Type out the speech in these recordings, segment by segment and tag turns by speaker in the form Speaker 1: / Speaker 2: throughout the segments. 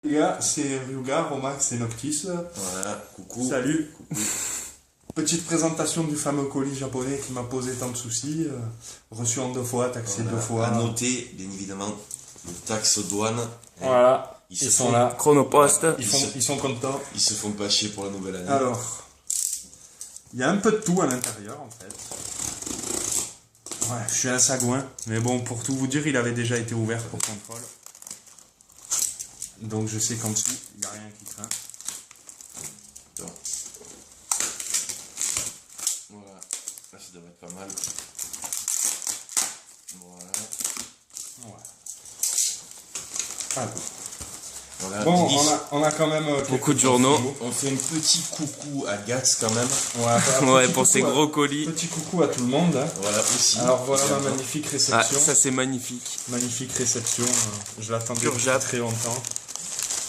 Speaker 1: Les gars, c'est Ryuga, Romax et Noctis.
Speaker 2: Voilà, coucou.
Speaker 1: Salut. Petite présentation du fameux colis japonais qui m'a posé tant de soucis. Reçu en 2 fois, taxé
Speaker 2: Voilà.
Speaker 1: 2 fois.
Speaker 2: À noter, bien évidemment, le taxe aux douanes.
Speaker 1: Voilà,
Speaker 2: Ils
Speaker 1: ils
Speaker 2: se
Speaker 1: sont
Speaker 2: font-
Speaker 1: là.
Speaker 3: Chronopost.
Speaker 1: Ils sont contents.
Speaker 2: Ils se font pas chier pour la nouvelle année.
Speaker 1: Alors, il y a un peu de tout à l'intérieur en fait. Ouais, je suis un sagouin. Mais bon, pour tout vous dire, il avait déjà été ouvert pour contrôle. Donc je sais qu'en dessous, il n'y a rien qui craint.
Speaker 2: Donc. Voilà, là ça devrait être pas mal. Voilà.
Speaker 1: Ouais. Alors.
Speaker 2: Voilà.
Speaker 1: Bon,
Speaker 2: Denis,
Speaker 1: on a quand même
Speaker 3: Beaucoup de
Speaker 1: quelques
Speaker 3: journaux.
Speaker 1: infos.
Speaker 2: on fait un petit coucou à Gatz quand même.
Speaker 1: Ouais, un
Speaker 3: Ouais,
Speaker 1: petit
Speaker 3: pour ces
Speaker 1: coucou
Speaker 3: gros colis.
Speaker 1: Petit coucou à tout le monde. Hein.
Speaker 2: Voilà aussi.
Speaker 1: Alors voilà ma
Speaker 2: Également.
Speaker 1: magnifique
Speaker 3: Ah,
Speaker 1: réception.
Speaker 3: ça c'est magnifique.
Speaker 1: Magnifique réception. Je l'attendais
Speaker 3: Pur
Speaker 1: depuis
Speaker 3: Jap.
Speaker 1: très longtemps.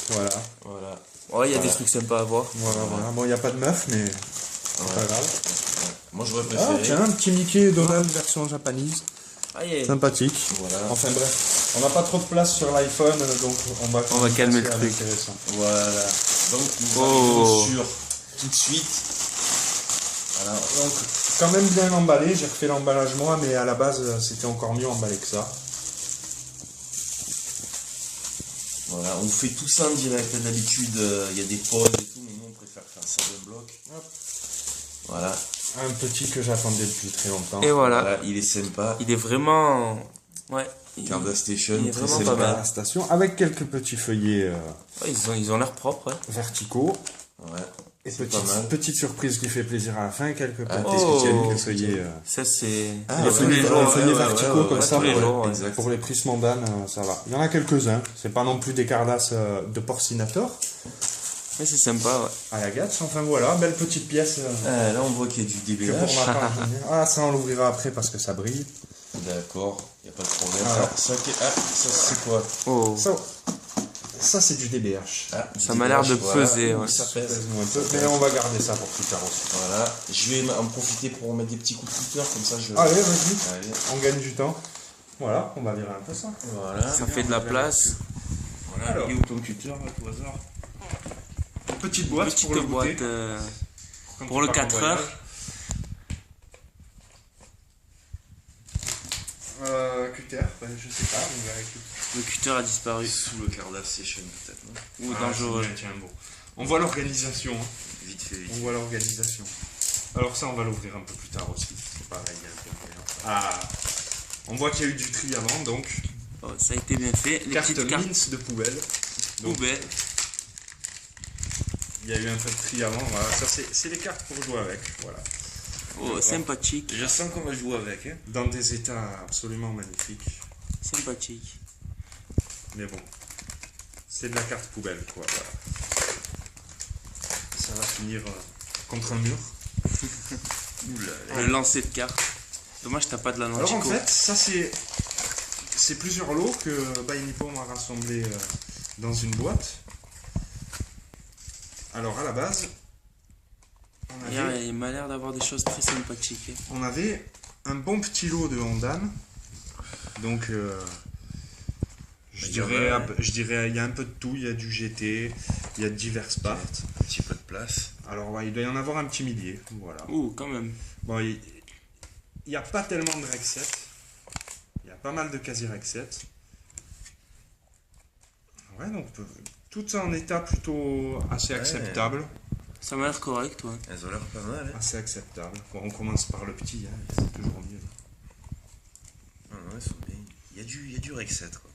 Speaker 1: Voilà.
Speaker 2: Voilà.
Speaker 3: Ouais, il y a
Speaker 2: Voilà.
Speaker 3: des trucs sympas à voir.
Speaker 1: Voilà. Bon, il n'y a pas de meuf, mais c'est pas grave.
Speaker 2: Moi j'aurais
Speaker 1: Ah,
Speaker 2: préféré.
Speaker 1: tiens, un petit Mickey et Donald version japonaise.
Speaker 3: Ah, yeah.
Speaker 1: Sympathique.
Speaker 2: Voilà.
Speaker 1: Enfin bref, on n'a pas trop de place sur l'iPhone, donc on va
Speaker 3: calmer le
Speaker 1: passer à
Speaker 3: truc.
Speaker 1: l'intéressant.
Speaker 2: Voilà. Donc nous
Speaker 3: Oh.
Speaker 2: arrivons sur tout de suite. Alors,
Speaker 1: Donc, quand même bien emballé, j'ai refait l'emballage moi, mais à la base, c'était encore mieux emballé que ça.
Speaker 2: voilà, on fait tout ça en direct. D'habitude, il y a des pauses et tout, mais nous on préfère faire ça d'un bloc.
Speaker 1: Hop.
Speaker 2: Voilà.
Speaker 1: Un petit que j'attendais depuis très longtemps.
Speaker 3: Et voilà.
Speaker 2: Voilà, il est sympa.
Speaker 3: Il est vraiment. Ouais.
Speaker 2: Canada Station,
Speaker 3: il est
Speaker 2: très
Speaker 3: vraiment
Speaker 2: sympa.
Speaker 3: pas mal.
Speaker 1: À la station, avec quelques petits feuillets
Speaker 3: Ouais, ils ont l'air propres. Ouais.
Speaker 1: verticaux.
Speaker 2: Ouais.
Speaker 1: Et
Speaker 2: C'est pas mal.
Speaker 1: petite surprise qui fait plaisir à la fin, quelques
Speaker 2: Ah,
Speaker 1: petits
Speaker 3: oh.
Speaker 1: quelques feuillets.
Speaker 3: Ça c'est.
Speaker 2: Ah,
Speaker 1: les
Speaker 2: ouais,
Speaker 1: feuillets,
Speaker 2: ouais,
Speaker 1: les
Speaker 2: ouais,
Speaker 1: feuillets
Speaker 2: ouais,
Speaker 1: verticaux
Speaker 2: ouais,
Speaker 1: comme
Speaker 2: ouais,
Speaker 1: ça,
Speaker 3: tous les
Speaker 1: pour,
Speaker 3: jours, ouais.
Speaker 2: exact.
Speaker 1: pour les prismes d'âne, ça va. Il y en a quelques-uns. C'est pas non plus des cardasses de porcinator
Speaker 3: Ouais, c'est sympa. Ouais.
Speaker 1: à la Gatz. Enfin voilà, belle petite pièce
Speaker 2: Là, on voit qu'il y a du
Speaker 1: que pour
Speaker 2: DBH.
Speaker 1: ma part, j'aime bien. Ah, ça on l'ouvrira après parce que ça brille.
Speaker 2: D'accord, il n'y a pas de problème.
Speaker 1: Alors.
Speaker 2: Ça c'est quoi?
Speaker 3: Oh.
Speaker 1: Ça c'est du DBH.
Speaker 2: Ah,
Speaker 3: Ça m'a l'air de peser, ouais.
Speaker 2: Ça pèse.
Speaker 1: Un peu, mais on va garder ça pour plus tard aussi.
Speaker 2: Voilà, je vais en profiter pour mettre des petits coups de cutter, comme ça je...
Speaker 1: Allez, vas-y,
Speaker 2: Allez,
Speaker 1: on gagne du temps. Voilà, on va virer un peu ça.
Speaker 2: voilà.
Speaker 3: Ça fait de la place.
Speaker 2: Voilà,
Speaker 1: Alors.
Speaker 2: il est où ton cutter, à tout hasard?
Speaker 1: Petite boîte
Speaker 3: Petite
Speaker 1: pour le
Speaker 3: boîte
Speaker 1: goûter. Quand
Speaker 3: pour
Speaker 1: tu
Speaker 3: le
Speaker 1: pars en
Speaker 3: 4
Speaker 1: voyage.
Speaker 3: heures.
Speaker 1: Cutter, je sais pas, on verra écoute.
Speaker 3: Le cutter a disparu.
Speaker 2: Sous le Cardass Session peut-être, non?
Speaker 3: Ou
Speaker 1: Ah,
Speaker 3: dangereux.
Speaker 1: c'est bien, tiens, bon. On voit l'organisation. Hein.
Speaker 2: Vite fait, vite
Speaker 1: On voit l'organisation. Alors ça, on va l'ouvrir un peu plus tard aussi. C'est pareil, il y a un peu de mélange. Ah, on voit qu'il y a eu du tri avant, donc.
Speaker 3: Oh, ça a été bien fait. Les
Speaker 1: Carte
Speaker 3: petites cartes
Speaker 1: mince de poubelle. Donc,
Speaker 3: poubelles.
Speaker 1: il y a eu un peu de tri avant. Voilà, ça c'est les cartes pour jouer avec. Voilà.
Speaker 3: Oh, sympathique.
Speaker 2: Je sens qu'on va jouer avec, hein.
Speaker 1: Dans des états absolument magnifiques.
Speaker 3: Sympathique.
Speaker 1: Mais bon, c'est de la carte poubelle, quoi. Voilà. Ça va finir contre un mur.
Speaker 3: Le lancer de cartes. Dommage, t'as pas de la
Speaker 1: Alors en
Speaker 3: Nantico.
Speaker 1: fait, ça c'est plusieurs lots que Bay Nippon a rassemblés dans une boîte. Alors à la base,
Speaker 3: Il m'a l'air d'avoir des choses très sympathiques.
Speaker 1: on avait un bon petit lot de Hondan. Donc je dirais il y a un peu de tout, il y a du GT, il y a diverses parts.
Speaker 2: Un petit peu de place.
Speaker 1: Alors ouais, il doit y en avoir un petit millier, voilà.
Speaker 3: Ouh, quand même.
Speaker 1: Bon, il n'y a pas tellement de Rec 7. Il y a pas mal de quasi Rec 7. Ouais, donc tout en état plutôt assez acceptable.
Speaker 3: Ça m'a l'air correct, ouais.
Speaker 2: Elles ont l'air pas mal, hein.
Speaker 1: Assez acceptable. Bon, on commence par le petit, hein, c'est toujours mieux.
Speaker 2: Non, elles sont bien. Il y a du Rec 7, quoi.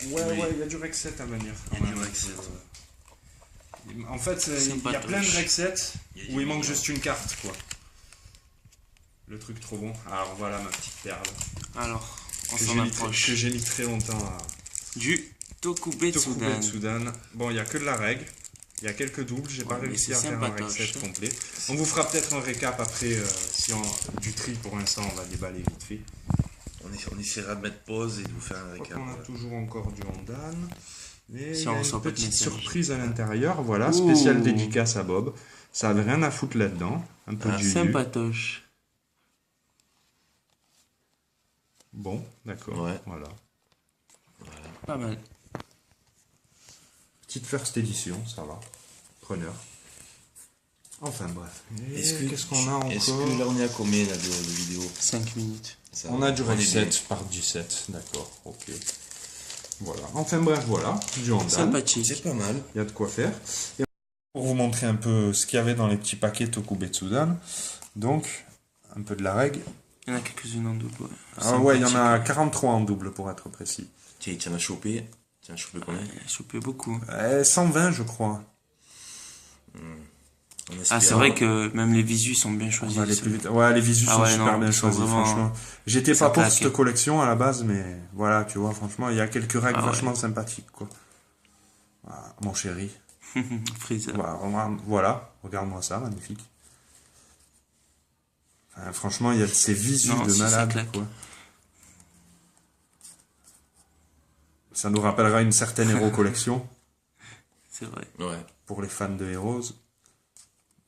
Speaker 1: Ouais,
Speaker 2: Oui.
Speaker 1: ouais, il y a du Rec 7 à venir.
Speaker 2: Il y a du Rec 7.
Speaker 1: En fait, il y a plein de Rec 7
Speaker 2: Il y a
Speaker 1: où
Speaker 2: du
Speaker 1: il manque
Speaker 2: million.
Speaker 1: juste une carte, quoi. Le truc trop bon. Alors voilà ma petite perle.
Speaker 3: Alors, on
Speaker 1: Que
Speaker 3: s'en
Speaker 1: j'ai mis,
Speaker 3: approche.
Speaker 1: que j'ai mis très longtemps à
Speaker 3: Du Tokubetsudan.
Speaker 1: Soudan. Bon, il n'y a que de la règle. Il y a quelques doubles. J'ai pas
Speaker 3: Ouais, mais
Speaker 1: réussi
Speaker 3: c'est
Speaker 1: à faire un Rec
Speaker 3: sympatoche.
Speaker 1: 7 complet. On vous fera peut-être un récap après. Du tri pour l'instant, on va déballer vite fait.
Speaker 2: On essaiera de mettre pause et de vous faire un
Speaker 1: Je crois
Speaker 2: récap.
Speaker 1: qu'on a
Speaker 2: voilà.
Speaker 1: toujours encore du Hondan. Mais
Speaker 3: Si
Speaker 1: il y a
Speaker 3: on
Speaker 1: une
Speaker 3: reçoit pas de
Speaker 1: petite
Speaker 3: message.
Speaker 1: surprise à l'intérieur. Voilà,
Speaker 3: Ouh.
Speaker 1: spéciale dédicace à Bob. Ça avait rien à foutre là-dedans. Un peu
Speaker 2: Ah,
Speaker 1: de jus.
Speaker 3: Sympatoche.
Speaker 1: Bon, d'accord.
Speaker 2: Ouais.
Speaker 1: Voilà.
Speaker 3: Pas mal.
Speaker 1: petite first édition, ça va. Preneur. Enfin bref. Qu'est-ce qu'on a encore?
Speaker 2: Est-ce que là on est à combien là, de vidéos?
Speaker 3: 5 minutes.
Speaker 2: Ça
Speaker 1: On
Speaker 2: va,
Speaker 1: a du reg
Speaker 2: est bien.
Speaker 1: 7 par 17, d'accord, ok. Voilà. Enfin bref, voilà. Du Hondan.
Speaker 3: Sympathique.
Speaker 2: C'est pas mal.
Speaker 1: Il y a de quoi faire. Et pour vous montrer un peu ce qu'il y avait dans les petits paquets Tokubetsudan, donc un peu de la reg.
Speaker 3: Il y en a quelques-unes en double. Ouais.
Speaker 1: Ah ouais, il y en a
Speaker 3: Sympathique.
Speaker 1: 43 en double pour être précis.
Speaker 2: Tiens, tu en as chopé. Tu en as chopé combien?
Speaker 3: Il a chopé beaucoup.
Speaker 1: 120 je crois.
Speaker 2: En
Speaker 3: Ah,
Speaker 2: espérant.
Speaker 3: c'est vrai que même les visus sont bien
Speaker 1: On
Speaker 3: choisis.
Speaker 1: va aller plus vite. Ouais, les visus
Speaker 3: Ah
Speaker 1: sont
Speaker 3: ouais,
Speaker 1: super
Speaker 3: non,
Speaker 1: bien
Speaker 3: ils sont
Speaker 1: choisis,
Speaker 3: vraiment-
Speaker 1: franchement. J'étais
Speaker 3: ça
Speaker 1: pas pour
Speaker 3: claque.
Speaker 1: cette collection à la base, mais voilà, tu vois, franchement, il y a quelques règles
Speaker 3: Ah ouais.
Speaker 1: vachement sympathiques, quoi. Voilà, mon chéri.
Speaker 3: Freezer.
Speaker 1: Voilà, regarde-moi ça, magnifique. Enfin, franchement, il y a ces visus
Speaker 3: Non,
Speaker 1: de
Speaker 3: si, ça
Speaker 1: malade,
Speaker 3: claque.
Speaker 1: quoi. Ça nous rappellera une certaine Hero Collection,
Speaker 3: C'est vrai.
Speaker 2: Ouais.
Speaker 1: pour les fans de Heroes.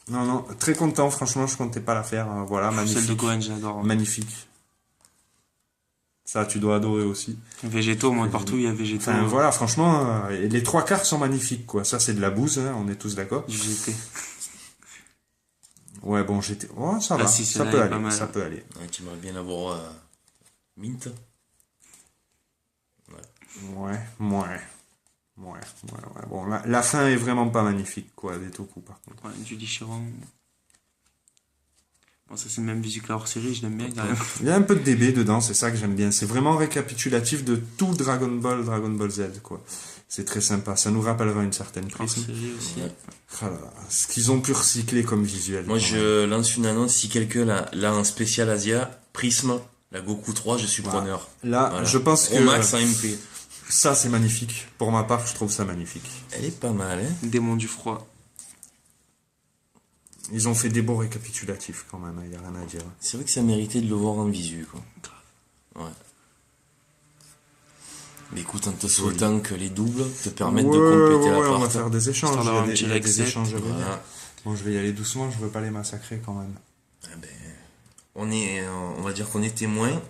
Speaker 1: Non, non, très content, franchement, je comptais pas la faire. Voilà,
Speaker 3: Celle de
Speaker 1: magnifique.
Speaker 3: Gohan, j'adore.
Speaker 1: Magnifique. Ça, tu dois adorer aussi.
Speaker 3: Végétaux, moi, partout, il y a végétaux.
Speaker 1: Enfin, voilà, franchement, les 3/4 sont magnifiques, quoi. Ça, c'est de la bouse, hein, on est tous d'accord.
Speaker 3: Du GT.
Speaker 1: Ouais, bon, j'étais... Oh, ça
Speaker 3: Ah,
Speaker 1: va,
Speaker 3: si,
Speaker 1: ça
Speaker 3: celle-là
Speaker 1: peut
Speaker 3: est
Speaker 1: aller,
Speaker 3: pas mal.
Speaker 1: ça peut aller.
Speaker 2: Ouais, tu aimerais bien l'avoir mint.
Speaker 1: Ouais. Bon, la fin est vraiment pas magnifique, quoi, des Toku, par contre.
Speaker 3: Ouais, du Lichiron. Bon, ça, c'est le même visu que la hors-série, je l'aime bien quand même.
Speaker 1: Il y a un peu de DB dedans, c'est ça que j'aime bien. C'est vraiment récapitulatif de tout Dragon Ball Z, quoi. C'est très sympa, ça nous rappellera une certaine prisme.
Speaker 3: Hors-série aussi.
Speaker 2: Ouais.
Speaker 1: Ah là là, ce qu'ils ont pu recycler comme visuel.
Speaker 2: Moi,
Speaker 1: quand même.
Speaker 2: je lance une annonce. Si quelqu'un l'a en spécial Asia, Prisme, la Goku 3, je suis
Speaker 1: Voilà.
Speaker 2: preneur.
Speaker 1: Là,
Speaker 2: Voilà.
Speaker 1: je pense que
Speaker 2: Romax en MP.
Speaker 1: ça, c'est magnifique. Pour ma part, je trouve ça magnifique.
Speaker 2: Elle est pas mal, hein.
Speaker 3: Démon du froid.
Speaker 1: Ils ont fait des beaux récapitulatifs, quand même, il n'y a rien à dire.
Speaker 2: C'est vrai que ça méritait de le voir en visu, quoi. Ouais. Mais écoute, en te souhaitant que les doubles te permettent de compléter la
Speaker 1: on va
Speaker 2: part.
Speaker 1: faire des échanges.
Speaker 3: Histoire
Speaker 1: Il y
Speaker 3: d'avoir
Speaker 1: a
Speaker 3: un
Speaker 1: des,
Speaker 3: petit
Speaker 1: il y a des
Speaker 3: Lexet.
Speaker 1: échanges à venir.
Speaker 2: Voilà.
Speaker 1: Bon, je vais y aller doucement, je veux pas les massacrer quand même.
Speaker 2: Ah ben, on va dire qu'on est témoins.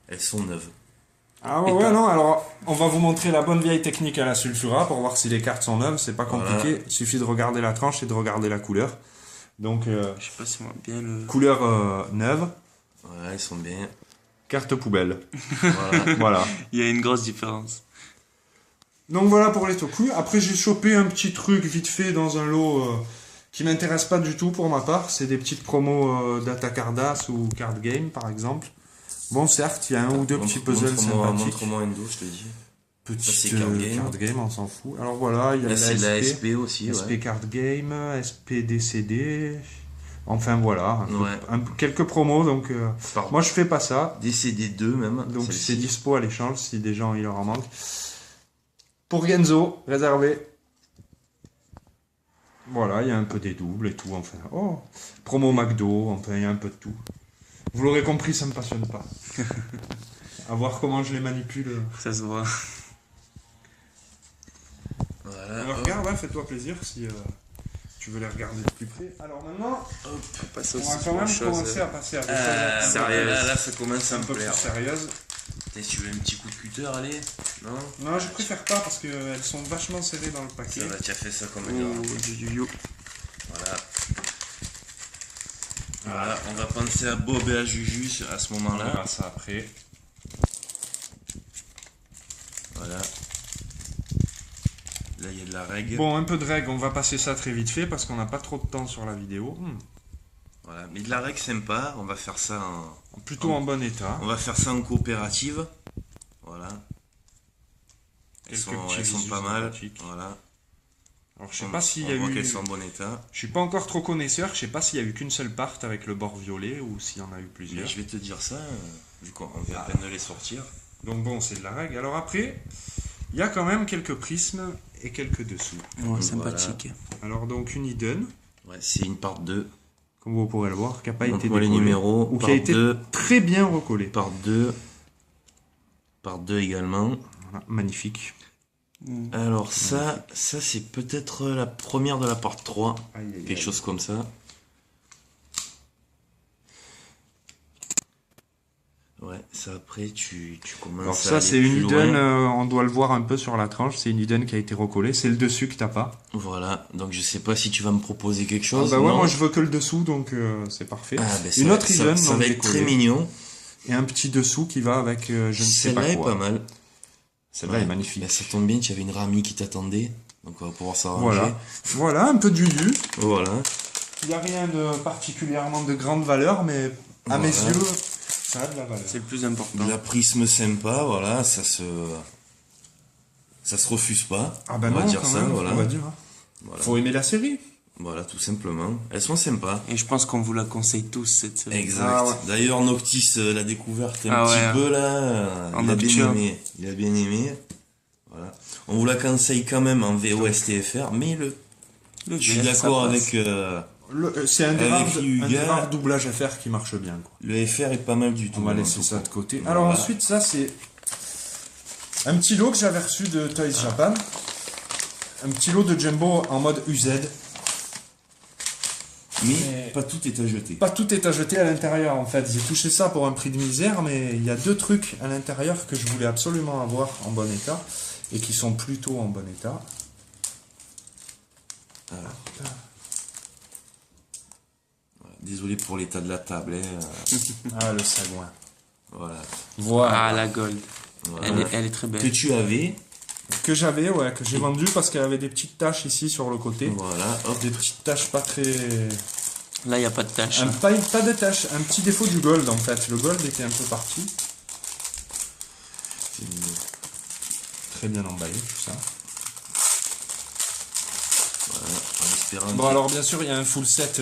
Speaker 2: Elles sont neuves.
Speaker 1: Ah ouais, non, alors on va vous montrer la bonne vieille technique à la Sulfura pour voir si les cartes sont neuves, c'est pas compliqué,
Speaker 2: Voilà.
Speaker 1: il suffit de regarder la tranche et de regarder la couleur. Donc,
Speaker 3: Je sais pas si on voit bien le.
Speaker 1: couleur neuve,
Speaker 2: Voilà, elles sont bien.
Speaker 1: carte poubelle.
Speaker 2: Voilà.
Speaker 1: Voilà.
Speaker 3: Il y a une grosse différence.
Speaker 1: Donc voilà pour les Toku. Après, j'ai chopé un petit truc vite fait dans un lot qui m'intéresse pas du tout pour ma part. C'est des petites promos d'Atacardas ou Card Game par exemple. Bon, certes, il y a un ou deux petits puzzles sympathiques.
Speaker 2: Montre-moi Endo, je te dis.
Speaker 1: Petite
Speaker 2: Ça, c'est Card Game.
Speaker 1: on s'en fout. Alors voilà, il y a
Speaker 2: Là, c'est de la
Speaker 1: la
Speaker 2: SP aussi,
Speaker 1: SP
Speaker 2: ouais.
Speaker 1: Card Game, SP DCD. Enfin voilà,
Speaker 2: Ouais.
Speaker 1: quelques promos. Donc
Speaker 2: Par
Speaker 1: moi je fais pas ça.
Speaker 2: DCD 2 même.
Speaker 1: Donc
Speaker 2: celle-ci.
Speaker 1: c'est dispo à l'échange si des gens il leur en manque. Pour Genzo, réservé. Voilà, il y a un peu des doubles et tout. Enfin, oh, promo McDo, enfin il y a un peu de tout. Vous l'aurez compris, ça me passionne pas. À voir comment je les manipule.
Speaker 3: Ça se voit.
Speaker 2: Voilà.
Speaker 1: Alors
Speaker 2: hop,
Speaker 1: regarde, ouais, fais-toi plaisir si tu veux les regarder de plus près. Alors maintenant,
Speaker 3: On passe
Speaker 1: on
Speaker 3: aussi
Speaker 1: va
Speaker 3: sur
Speaker 1: quand même
Speaker 3: autre chose.
Speaker 1: commencer à passer à des choses
Speaker 3: sérieuses.
Speaker 2: Là, ça commence à
Speaker 1: un
Speaker 2: me
Speaker 1: peu plus
Speaker 2: plaire.
Speaker 1: sérieuses.
Speaker 2: Putain, si tu veux un petit coup de cutter, allez. Non.
Speaker 1: Non, je préfère pas parce qu'elles sont vachement serrées dans le paquet.
Speaker 2: Ça va, tu as fait ça comme un
Speaker 3: Oh,
Speaker 2: gars.
Speaker 3: du yu-yu.
Speaker 2: Voilà. Voilà, on va penser à Bob et à Juju à ce
Speaker 1: On
Speaker 2: moment-là.
Speaker 1: verra ça après.
Speaker 2: Voilà. Là, il y a de la règle.
Speaker 1: Bon, un peu de règles, on va passer ça très vite fait parce qu'on n'a pas trop de temps sur la vidéo.
Speaker 2: Voilà, mais de la règle sympa. On va faire ça
Speaker 1: Plutôt en bon état.
Speaker 2: on va faire ça en coopérative. Voilà. Elles
Speaker 1: Quelques
Speaker 2: sont,
Speaker 1: petits
Speaker 2: elles sont
Speaker 1: visus
Speaker 2: pas mal.
Speaker 1: sympathiques.
Speaker 2: Voilà.
Speaker 1: Alors je sais pas s'il y a
Speaker 2: on voit
Speaker 1: eu...
Speaker 2: qu'elles sont en bon état.
Speaker 1: Je suis pas encore trop connaisseur, je sais pas s'il y a eu qu'une seule part avec le bord violet ou s'il y en a eu
Speaker 2: Mais
Speaker 1: plusieurs.
Speaker 2: je vais te dire ça, vu qu'on vient à peine de les sortir.
Speaker 1: Donc bon, c'est de la règle. Alors après, il y a quand même quelques prismes et quelques dessous.
Speaker 3: Ouais, sympathique.
Speaker 1: Alors donc une hidden,
Speaker 2: Ouais, c'est une part 2.
Speaker 1: comme vous pourrez le voir, qui n'a pas été
Speaker 2: Montre-moi les
Speaker 1: décollée,
Speaker 2: numéros.
Speaker 1: ou
Speaker 2: Part
Speaker 1: qui a été
Speaker 2: 2.
Speaker 1: très bien recollée.
Speaker 2: Part 2. Part 2 également.
Speaker 1: Voilà, magnifique.
Speaker 2: Alors ça c'est peut-être la première de la part 3.
Speaker 1: Aïe, aïe,
Speaker 2: Quelque
Speaker 1: aïe.
Speaker 2: chose comme ça. Ouais, ça après tu commences
Speaker 1: Alors
Speaker 2: à
Speaker 1: ça
Speaker 2: aller
Speaker 1: c'est une
Speaker 2: plus
Speaker 1: Eden,
Speaker 2: loin.
Speaker 1: on doit le voir un peu sur la tranche, c'est une Eden qui a été recollée, c'est le dessus que t'as pas.
Speaker 2: Voilà, donc je sais pas si tu vas me proposer quelque
Speaker 1: Ah
Speaker 2: chose.
Speaker 1: bah ouais,
Speaker 2: non
Speaker 1: moi je veux que le dessous, donc c'est parfait.
Speaker 2: Ah, ben
Speaker 1: Une autre Eden,
Speaker 2: ça
Speaker 1: donc
Speaker 2: va
Speaker 1: j'ai
Speaker 2: être très
Speaker 1: collé.
Speaker 2: mignon.
Speaker 1: Et un petit dessous qui va avec je ne sais
Speaker 2: Celle-là
Speaker 1: pas
Speaker 2: est
Speaker 1: quoi.
Speaker 2: pas mal.
Speaker 1: Celle-là
Speaker 2: Ouais.
Speaker 1: est magnifique.
Speaker 2: Ben, ça tombe bien, tu avais une Rami qui t'attendait. Donc on va pouvoir s'arranger.
Speaker 1: Voilà, voilà un peu de Yu.
Speaker 2: Voilà.
Speaker 1: Il n'y a rien de particulièrement de grande valeur, mais à mes
Speaker 2: Voilà.
Speaker 1: yeux, ça a de la valeur.
Speaker 3: C'est le plus important.
Speaker 2: La prisme sympa, voilà, ça se refuse pas.
Speaker 1: Ah bah
Speaker 2: on va
Speaker 1: non,
Speaker 2: dire
Speaker 1: quand
Speaker 2: ça,
Speaker 1: même,
Speaker 2: voilà.
Speaker 1: on va dire. Hein.
Speaker 2: Voilà.
Speaker 1: Faut aimer la série.
Speaker 2: Voilà, tout simplement. Elles sont sympas.
Speaker 3: Et je pense qu'on vous la conseille tous cette série.
Speaker 2: Exact.
Speaker 1: Ah ouais.
Speaker 2: D'ailleurs, Noctis l'a découverte un
Speaker 3: Ah
Speaker 2: petit
Speaker 3: ouais.
Speaker 2: peu là.
Speaker 3: En
Speaker 2: Il a bien
Speaker 3: nocturne.
Speaker 2: aimé. Il a bien aimé. Voilà. On vous la conseille quand même en VOSTFR, mais je suis
Speaker 3: VF, ça
Speaker 2: d'accord
Speaker 3: passe.
Speaker 2: avec
Speaker 1: C'est un des
Speaker 2: Avec
Speaker 1: rares
Speaker 2: Ryuga.
Speaker 1: doublages FR qui marche bien. Quoi.
Speaker 2: le FR est pas mal du tout.
Speaker 1: On va
Speaker 2: en
Speaker 1: laisser
Speaker 2: tout
Speaker 1: ça
Speaker 2: cas.
Speaker 1: de côté.
Speaker 2: Voilà.
Speaker 1: Alors ensuite, ça c'est un petit lot que j'avais reçu de Toys Japan. Un petit lot de Jumbo en mode UZ.
Speaker 2: Mais pas tout est à jeter.
Speaker 1: Pas tout est à jeter à l'intérieur en fait. J'ai touché ça pour un prix de misère, mais il y a deux trucs à l'intérieur que je voulais absolument avoir en bon état et qui sont plutôt en bon état.
Speaker 2: Voilà. Désolé pour l'état de la table.
Speaker 1: Ah, le sagouin.
Speaker 2: Voilà.
Speaker 1: Voilà.
Speaker 3: Ah, la gold.
Speaker 2: Voilà.
Speaker 3: Elle est très
Speaker 2: Que
Speaker 3: belle.
Speaker 2: tu avais.
Speaker 1: Que j'avais, ouais, que j'ai vendu parce qu'elle avait des petites taches ici sur le côté.
Speaker 2: Voilà. Hop.
Speaker 1: Des petites taches pas très.
Speaker 3: Là, il n'y a pas de tache.
Speaker 1: Pas de taches, un petit défaut du gold en fait. Le gold était un peu parti. Très bien emballé tout ça.
Speaker 2: Voilà. En espérant.
Speaker 1: Bon, alors bien sûr, il y a un full set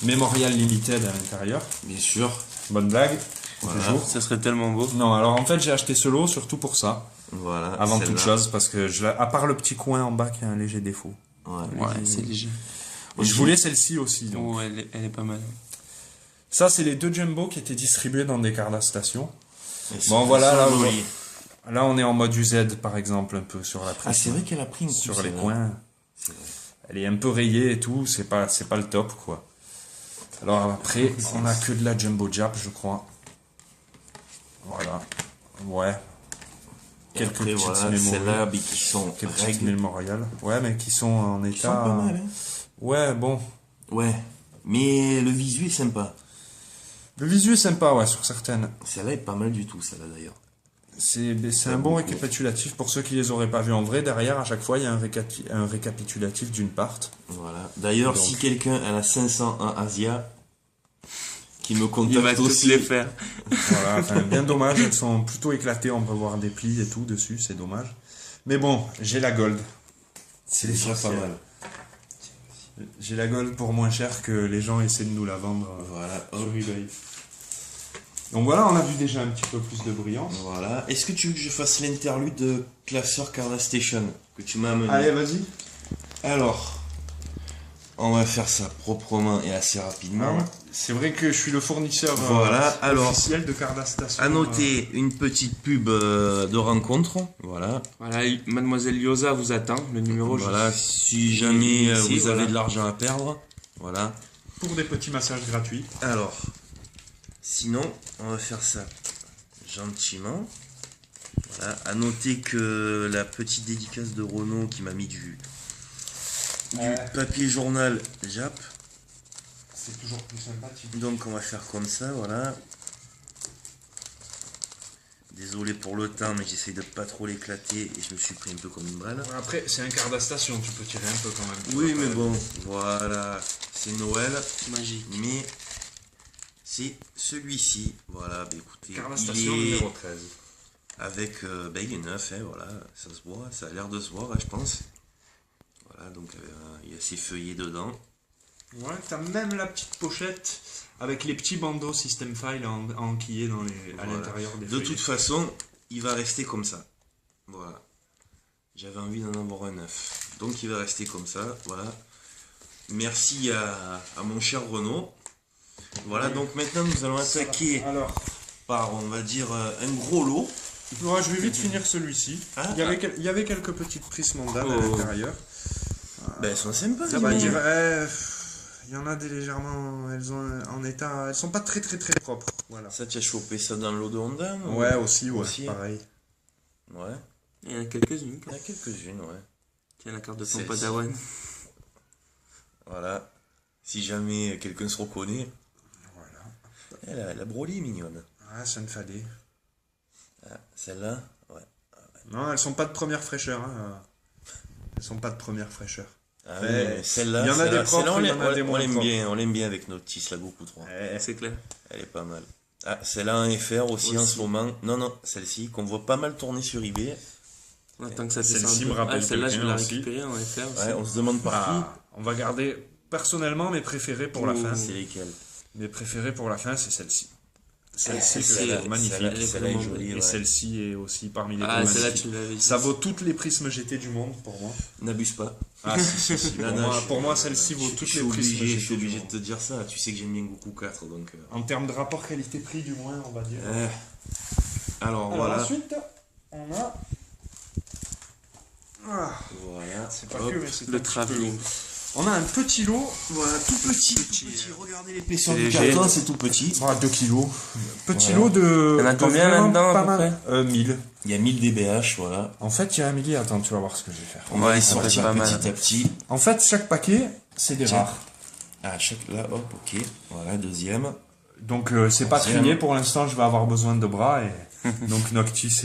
Speaker 1: Memorial Limited à l'intérieur.
Speaker 2: Bien sûr.
Speaker 1: Bonne blague.
Speaker 2: Voilà.
Speaker 1: Toujours.
Speaker 3: Ça serait tellement beau.
Speaker 1: Non, alors en fait, j'ai acheté ce lot surtout pour ça.
Speaker 2: Voilà.
Speaker 1: Avant toute
Speaker 2: celle-là.
Speaker 1: chose, parce que à part le petit coin en bas qui a un léger défaut.
Speaker 2: Ouais.
Speaker 3: Ouais, c'est léger.
Speaker 1: Et je voulais celle-ci aussi. Donc.
Speaker 3: Oh, elle est pas mal.
Speaker 1: Ça, c'est les deux Jumbo qui étaient distribués dans des Cardas Station.
Speaker 2: Elles
Speaker 1: Bon,
Speaker 2: sont-
Speaker 1: voilà,
Speaker 2: elles
Speaker 1: là,
Speaker 2: sont
Speaker 1: on
Speaker 2: jolies.
Speaker 1: Là, on est en mode UZ, par exemple, un peu sur la
Speaker 2: Ah,
Speaker 1: presse.
Speaker 2: c'est vrai qu'elle a pris une coupe,
Speaker 1: Sur les
Speaker 2: celle-là.
Speaker 1: coins.
Speaker 2: C'est vrai.
Speaker 1: Elle est un peu rayée et tout, c'est pas le top, quoi. Alors après, on a que de la Jumbo Jap, je crois. Voilà. Ouais.
Speaker 2: Et
Speaker 1: Quelques
Speaker 2: après,
Speaker 1: petites
Speaker 2: voilà,
Speaker 1: mémoriales.
Speaker 2: celles-là, mais qui sont
Speaker 1: Quelques petites
Speaker 2: règles.
Speaker 1: mémoriales. Ouais, mais qui sont en
Speaker 2: Qui sont
Speaker 1: état...
Speaker 2: pas mal, hein.
Speaker 1: Ouais, bon.
Speaker 2: Ouais. Mais le visu est sympa.
Speaker 1: Le visu est sympa, ouais, sur certaines.
Speaker 2: Celle-là est pas mal du tout, celle-là d'ailleurs.
Speaker 1: C'est un bon récapitulatif pour ceux qui les auraient pas vus en vrai. Derrière, à chaque fois, il y a un récapitulatif d'une part.
Speaker 2: Voilà. D'ailleurs,
Speaker 1: Donc.
Speaker 2: si quelqu'un a la 501 Asia, qui me
Speaker 3: Il va
Speaker 2: contacte
Speaker 3: tous
Speaker 2: aussi.
Speaker 3: les faire.
Speaker 1: Voilà, enfin, bien dommage, elles sont plutôt éclatées, on peut voir des plis et tout dessus, c'est dommage. Mais bon, j'ai la gold.
Speaker 2: C'est déjà pas
Speaker 1: l'essentiel.
Speaker 2: mal.
Speaker 1: J'ai la gold pour moins cher que les gens essaient de nous la vendre
Speaker 2: Voilà.
Speaker 1: sur
Speaker 2: Hop.
Speaker 1: eBay. Donc voilà, on a vu déjà un petit peu plus de brillance.
Speaker 2: Voilà. Est-ce que tu veux que je fasse l'interlude de classeur Carda Station que tu m'as amené?
Speaker 1: Allez, vas-y.
Speaker 2: Alors, on va faire ça proprement et assez rapidement.
Speaker 1: C'est vrai que je suis le fournisseur
Speaker 2: Voilà, alors,
Speaker 1: officiel de Cardas Station.
Speaker 2: à noter une petite pub de rencontre. Voilà.
Speaker 3: Voilà, Mademoiselle Yosa vous attend. Le numéro,
Speaker 2: Voilà, si jamais
Speaker 3: Ici,
Speaker 2: vous avez
Speaker 3: voilà.
Speaker 2: de l'argent à perdre. Voilà.
Speaker 1: pour des petits massages gratuits.
Speaker 2: Alors, sinon, on va faire ça gentiment. Voilà. À noter que la petite dédicace de Renault qui m'a mis du papier journal Jap.
Speaker 1: C'est toujours plus sympathique.
Speaker 2: Donc on va faire comme ça, voilà. Désolé pour le temps, mais j'essaye de pas trop l'éclater et je me suis pris un peu comme une balle.
Speaker 1: Après, c'est un Cardas Station, tu peux tirer un peu quand même.
Speaker 2: Oui, mais bon, voilà, c'est Noël,
Speaker 3: magique.
Speaker 2: mais c'est celui-ci. Voilà, bah écoutez,
Speaker 1: Cardas
Speaker 2: il
Speaker 1: Station
Speaker 2: est
Speaker 1: numéro 13.
Speaker 2: avec, bah, il est neuf, hein, voilà, ça se voit, ça a l'air de se voir, hein, je pense. Voilà, donc il y a ses feuillets dedans.
Speaker 1: Ouais, t'as même la petite pochette avec les petits bandeaux system file enquillés à
Speaker 2: Voilà.
Speaker 1: l'intérieur des
Speaker 2: De
Speaker 1: feuillets.
Speaker 2: toute façon, il va rester comme ça. Voilà. J'avais envie d'en avoir un neuf. Donc il va rester comme ça. Voilà. Merci à mon cher Renaud. Voilà, donc maintenant nous allons attaquer
Speaker 1: Alors,
Speaker 2: par, on va dire, un gros lot.
Speaker 1: moi, je vais vite finir celui-ci.
Speaker 2: Ah,
Speaker 1: Il y avait quelques petites prises mondaines à
Speaker 2: Oh.
Speaker 1: l'intérieur.
Speaker 2: Ben, elles sont sympas.
Speaker 1: Ça va
Speaker 2: dis-moi.
Speaker 1: dire, Il y en a des légèrement, elles ont en état, elles sont pas très très très propres. Voilà.
Speaker 2: Ça, tu as chopé ça dans l'eau de Honda ou-
Speaker 1: Ouais, aussi,
Speaker 2: Aussi.
Speaker 1: pareil.
Speaker 2: Ouais,
Speaker 3: Il y en a quelques-unes.
Speaker 2: il y en a quelques-unes, ouais.
Speaker 3: Tiens, la carte de ton
Speaker 2: Celle-ci.
Speaker 3: padawan.
Speaker 2: Voilà. Si jamais quelqu'un se reconnaît.
Speaker 1: Voilà.
Speaker 2: La Broly est mignonne.
Speaker 1: Ah, ça me fallait.
Speaker 2: Ah, celle-là, ouais.
Speaker 1: Non, elles sont pas de première fraîcheur. Hein. Elles sont pas de première fraîcheur.
Speaker 2: Ah
Speaker 1: Ouais.
Speaker 2: oui, mais celle-là,
Speaker 1: Il y en a
Speaker 2: celle-là-
Speaker 1: des propres,
Speaker 2: celle-là,
Speaker 1: il y en a des moins propres.
Speaker 2: on l'aime bien avec notre Tis, la Goku 3.
Speaker 3: C'est clair.
Speaker 2: Elle est pas mal. Ah, celle-là en FR aussi, en
Speaker 3: Aussi.
Speaker 2: ce moment. Non, celle-ci, qu'on voit pas mal tourner sur eBay.
Speaker 3: Ouais, tant que ça
Speaker 1: Celle-ci
Speaker 3: descend un
Speaker 1: me
Speaker 3: peu.
Speaker 1: rappelle
Speaker 3: Celle-là, je vais
Speaker 1: quelqu'un
Speaker 3: la
Speaker 1: aussi.
Speaker 3: récupérer en FR aussi.
Speaker 2: Ouais, on se demande par
Speaker 1: Ah, on va garder personnellement mes préférés pour la
Speaker 3: Ouh.
Speaker 1: fin.
Speaker 2: qui. C'est lesquels.
Speaker 1: Mes préférés pour la fin, c'est celle-ci. Celle-ci, que je
Speaker 3: celle-là,
Speaker 1: trouve magnifique.
Speaker 2: Celle-là,
Speaker 3: Elle est
Speaker 2: celle-là est
Speaker 3: vraiment
Speaker 2: jolie.
Speaker 1: Et
Speaker 2: Ouais.
Speaker 1: celle-ci est aussi parmi les
Speaker 3: Ah,
Speaker 1: plus
Speaker 3: celle-là,
Speaker 1: magnifiques.
Speaker 3: tu l'avais dit.
Speaker 1: Ça vaut toutes les prismes GT du monde pour moi.
Speaker 2: N'abuse pas.
Speaker 1: Ah si, si.
Speaker 2: Là,
Speaker 1: Pour,
Speaker 2: là,
Speaker 1: moi,
Speaker 2: je-
Speaker 1: pour moi, celle-ci vaut
Speaker 2: je
Speaker 1: toutes
Speaker 2: suis
Speaker 1: les prismes
Speaker 2: obligé,
Speaker 1: GT
Speaker 2: je suis
Speaker 1: du
Speaker 2: obligé de
Speaker 1: monde.
Speaker 2: te dire ça. Tu sais que j'aime bien Goku 4, donc.
Speaker 1: En termes de rapport qualité-prix, du moins, on va dire.
Speaker 2: Alors,
Speaker 1: Alors
Speaker 2: voilà.
Speaker 1: ensuite, on a... Ah,
Speaker 2: Voilà.
Speaker 1: c'est pas
Speaker 2: Hop.
Speaker 1: que, mais c'est un
Speaker 3: Le
Speaker 1: petit
Speaker 3: travelling.
Speaker 1: peu lot. On a un petit lot.
Speaker 2: Voilà, tout petit. Regardez l'épaisseur
Speaker 3: C'est
Speaker 2: du
Speaker 3: léger.
Speaker 2: carton, c'est tout petit.
Speaker 1: Ah, 2 kilos. Petit
Speaker 2: Voilà.
Speaker 1: lot de...
Speaker 3: Il y en a
Speaker 1: de
Speaker 3: combien
Speaker 1: vraiment
Speaker 3: là-dedans, à
Speaker 1: pas
Speaker 3: peu
Speaker 1: mal. 1000.
Speaker 2: Il y a 1000 DBH, voilà.
Speaker 1: En fait, il y a un millier. Attends, tu vas voir ce que je vais faire.
Speaker 2: On va
Speaker 3: Ouais,
Speaker 2: les
Speaker 3: ça va être
Speaker 2: sortir
Speaker 3: pas mal.
Speaker 2: petit à petit.
Speaker 1: En fait, chaque paquet, c'est des
Speaker 2: Tiens.
Speaker 1: rares.
Speaker 2: Ah, chaque là, hop, ok. Voilà, deuxième.
Speaker 1: Donc, c'est pas
Speaker 2: Troisième.
Speaker 1: trié. Pour l'instant, je vais avoir besoin de bras. Et donc, Noctis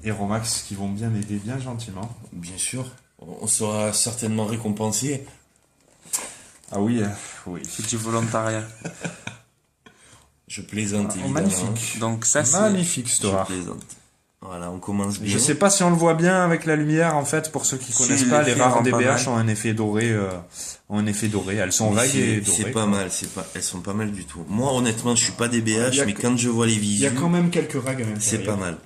Speaker 1: et Romax qui vont bien m'aider bien gentiment.
Speaker 2: Bien sûr. On sera certainement récompensé.
Speaker 1: Ah oui, oui.
Speaker 3: C'est du volontariat.
Speaker 2: Je plaisante,
Speaker 1: Oh,
Speaker 2: évidemment.
Speaker 1: magnifique.
Speaker 3: Donc ça, c'est...
Speaker 1: Magnifique, cette
Speaker 2: Je
Speaker 1: rare.
Speaker 2: plaisante. Voilà, on commence bien.
Speaker 1: Je sais pas si on le voit bien avec la lumière, en fait, pour ceux qui
Speaker 3: Si,
Speaker 1: connaissent pas, les
Speaker 3: l'effet
Speaker 1: rares
Speaker 3: rend pas
Speaker 1: DBH
Speaker 3: mal.
Speaker 1: ont un effet doré, Elles sont
Speaker 2: Mais
Speaker 1: vagues et dorées.
Speaker 2: c'est pas mal, elles sont pas mal du tout. Moi, honnêtement, je suis pas DBH,
Speaker 1: Il y a
Speaker 2: mais
Speaker 1: que-
Speaker 2: quand je vois les
Speaker 1: Il y a
Speaker 2: visus,
Speaker 1: quand même quelques règles à l'intérieur.
Speaker 2: c'est pas mal.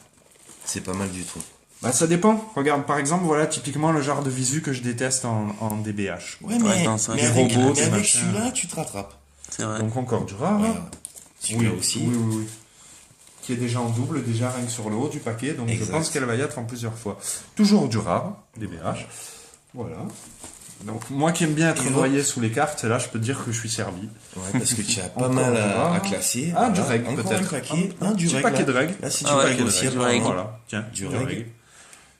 Speaker 2: C'est pas mal du tout.
Speaker 1: Bah, ça dépend. Regarde, par exemple, voilà, typiquement le genre de visu que je déteste en DBH.
Speaker 2: Ouais,
Speaker 3: Ouais, non, c'est vrai.
Speaker 2: mais
Speaker 1: Des
Speaker 2: avec,
Speaker 1: robots,
Speaker 2: mais
Speaker 1: des
Speaker 2: avec
Speaker 1: machins.
Speaker 2: celui-là, tu te rattrapes.
Speaker 3: C'est vrai.
Speaker 1: Donc encore du rare.
Speaker 2: Voilà.
Speaker 1: hein.
Speaker 2: Celui-là aussi.
Speaker 1: Oui. Qui est déjà en double, déjà rien que sur le haut du paquet. Donc
Speaker 2: Exact.
Speaker 1: je pense qu'elle va y être en plusieurs fois. Toujours du rare, DBH. Voilà. Donc moi qui aime bien être
Speaker 2: Et
Speaker 1: noyé sous les cartes, là je peux te dire que je suis servi.
Speaker 2: Ouais, parce que tu as pas
Speaker 1: Encore
Speaker 2: mal
Speaker 1: du rare.
Speaker 2: à classer.
Speaker 1: Ah, du
Speaker 2: Voilà.
Speaker 1: reg
Speaker 2: Encore
Speaker 1: peut-être.
Speaker 2: un paquet.
Speaker 1: Un
Speaker 2: du
Speaker 1: petit
Speaker 2: reg,
Speaker 1: paquet
Speaker 2: là.
Speaker 1: de règles.
Speaker 2: Là, si
Speaker 3: Ah
Speaker 2: tu
Speaker 3: ouais,
Speaker 2: paquets aussi,
Speaker 3: du reg.
Speaker 1: Voilà, tiens,
Speaker 2: Du
Speaker 1: du
Speaker 2: reg.
Speaker 1: reg.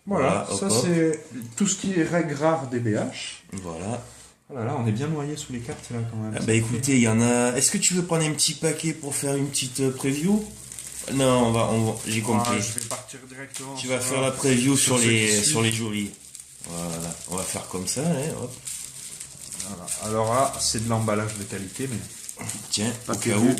Speaker 1: Voilà,
Speaker 2: Voilà,
Speaker 1: ça
Speaker 2: hop, hop.
Speaker 1: c'est tout ce qui est règles rares DBH.
Speaker 2: Voilà.
Speaker 1: Oh là là, on est bien noyé sous les cartes là quand même.
Speaker 2: Ah bah écoutez, il y en a. Est-ce que tu veux prendre un petit paquet pour faire une petite preview? Non, j'ai compris.
Speaker 1: Ah, je vais partir directement.
Speaker 2: Tu vas
Speaker 1: sur-
Speaker 2: faire la preview sur
Speaker 1: ceux qui
Speaker 2: les
Speaker 1: suivent.
Speaker 2: sur les jurys. Voilà, on va faire comme ça, hein, hop.
Speaker 1: Voilà. Alors là, c'est de l'emballage de qualité, mais
Speaker 2: Tiens, au
Speaker 1: que
Speaker 2: cas
Speaker 1: vu.
Speaker 2: où.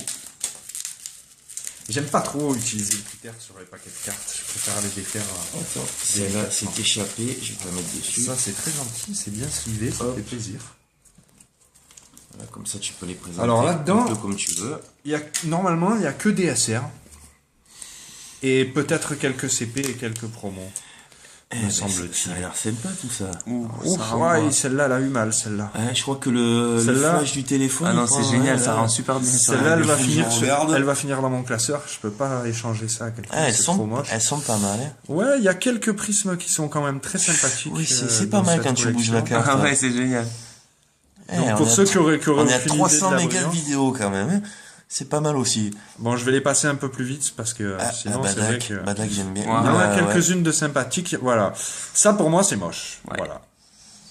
Speaker 1: j'aime pas trop utiliser le critère sur les paquets de cartes. Je préfère les défaire.
Speaker 2: Attends, celle-là, c'est échappé, je vais te la mettre dessus.
Speaker 1: Ça, c'est très gentil, c'est bien slivé, ça
Speaker 2: Hop.
Speaker 1: fait plaisir.
Speaker 2: Voilà, comme ça, tu peux les présenter
Speaker 1: Alors là-dedans-
Speaker 2: un peu comme tu veux.
Speaker 1: Normalement, il y a que des SR. Et peut-être quelques CP et quelques promos.
Speaker 2: Eh
Speaker 1: me
Speaker 2: ben,
Speaker 1: semble-t-il.
Speaker 2: ça a l'air sympa tout ça.
Speaker 3: Ouh,
Speaker 1: Ouf,
Speaker 3: ça renvoie.
Speaker 1: ouais, celle-là, elle a eu mal, celle-là.
Speaker 2: Ouais, je crois que le
Speaker 1: Celle-là-
Speaker 2: flash du téléphone.
Speaker 3: Ah non,
Speaker 2: il prend,
Speaker 3: c'est génial,
Speaker 2: ouais,
Speaker 3: ça
Speaker 2: là.
Speaker 3: rend super bien sur
Speaker 1: Celle-là,
Speaker 3: la-
Speaker 1: elle va
Speaker 2: faut que
Speaker 1: finir,
Speaker 2: je regarde.
Speaker 1: elle va finir dans mon classeur. Je peux pas échanger ça à quelqu'un.
Speaker 2: Ah,
Speaker 1: c'est trop moche.
Speaker 2: elles sont pas mal. Hein.
Speaker 1: Ouais, il y a quelques prismes qui sont quand même très sympathiques.
Speaker 2: Oui, c'est pas
Speaker 1: dans
Speaker 2: mal
Speaker 1: cette
Speaker 2: quand tu bouges la
Speaker 1: collection.
Speaker 2: carte.
Speaker 3: Ah ouais, c'est génial.
Speaker 2: Eh,
Speaker 1: Donc
Speaker 2: on
Speaker 1: pour
Speaker 2: est à
Speaker 1: ceux qui auraient
Speaker 2: On est à
Speaker 1: aucune idée
Speaker 2: 300
Speaker 1: de la
Speaker 2: mégas de
Speaker 1: brillance-
Speaker 2: vidéo quand même. Hein. C'est pas mal aussi.
Speaker 1: Bon, je vais les passer un peu plus vite parce que
Speaker 2: Ah,
Speaker 1: sinon c'est vrai
Speaker 2: Badak,
Speaker 1: que...
Speaker 2: Badak, j'aime bien.
Speaker 1: Il y en a
Speaker 2: Ouais, ouais.
Speaker 1: quelques-unes de sympathiques, voilà. Ça pour moi c'est moche.
Speaker 3: Ouais.
Speaker 1: Voilà.